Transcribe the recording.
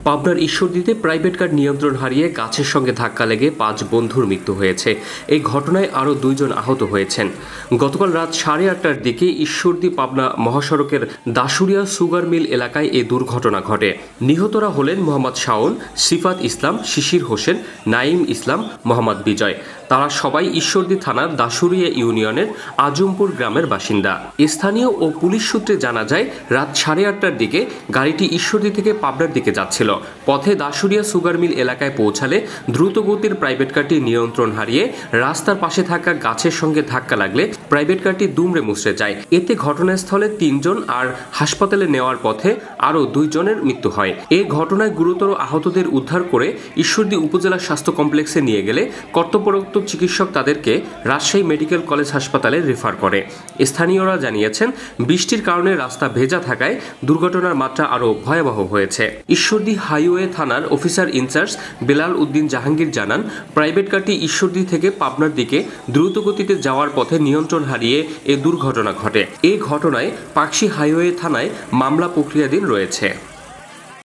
পাবনার ঈশ্বরদীতে private car নিয়ন্ত্রণ হারিয়ে গাছের সঙ্গে ধাক্কা লেগে ৫ বন্ধুর মৃত্যু হয়েছে। এই ঘটনায় আরও ২ জন আহত হয়েছেন। গতকাল রাত ৮:৩০টার দিকে ঈশ্বরদী পাবনা মহাসড়কের দাসুরিয়া সুগার মিল এলাকায় এই দুর্ঘটনা ঘটে। নিহতরা হলেন মোহাম্মদ শাওন, সিফাত ইসলাম, শিশির হোসেন, নাইম ইসলাম, মোহাম্মদ বিজয়। তারা সবাই ঈশ্বরদী থানার দাসুরিয়া ইউনিয়নের আজমপুর গ্রামের বাসিন্দা। স্থানীয় ও পুলিশ সূত্রে জানা যায়, রাত ৮:৩০টার দিকে গাড়িটি ঈশ্বরদী থেকে পাবনার দিকে যাচ্ছিল। পথে দাসুরিয়া সুগার মিল এলাকায় পৌঁছালে দ্রুতগতির প্রাইভেট কারটি নিয়ন্ত্রণ হারিয়ে রাস্তার পাশে থাকা গাছের সঙ্গে ধাক্কা লাগলে প্রাইভেট কারটি দুমড়ে মুচড়ে যায়। এতে ঘটনাস্থলে ৩ জন আর হাসপাতালে নেওয়ার পথে আরও ২ জনের মৃত্যু হয়। এই ঘটনায় গুরুতর আহতদের উদ্ধার করে ঈশ্বরদী উপজেলা স্বাস্থ্য কমপ্লেক্সে নিয়ে গেলে কর্তব্যরত চিকিৎসক তাদেরকে রাজশাহী মেডিকেল কলেজ হাসপাতালে রেফার করে। স্থানীয়রা জানিয়েছেন, বৃষ্টির কারণে রাস্তা ভেজা থাকায় দুর্ঘটনার মাত্রা আরও ভয়াবহ হয়েছে। ঈশ্বরদী হাইওয়ে থানার অফিসার ইনচার্জ বেলাল উদ্দিন জাহাঙ্গীর জানান, প্রাইভেট কারটি ঈশ্বরদী থেকে পাবনার দিকে দ্রুতগতিতে যাওয়ার পথে নিয়ন্ত্রণ হারিয়ে এ দুর্ঘটনা ঘটে। এই ঘটনায় পাকশী হাইওয়ে থানায় মামলা প্রক্রিয়াধীন রয়েছে।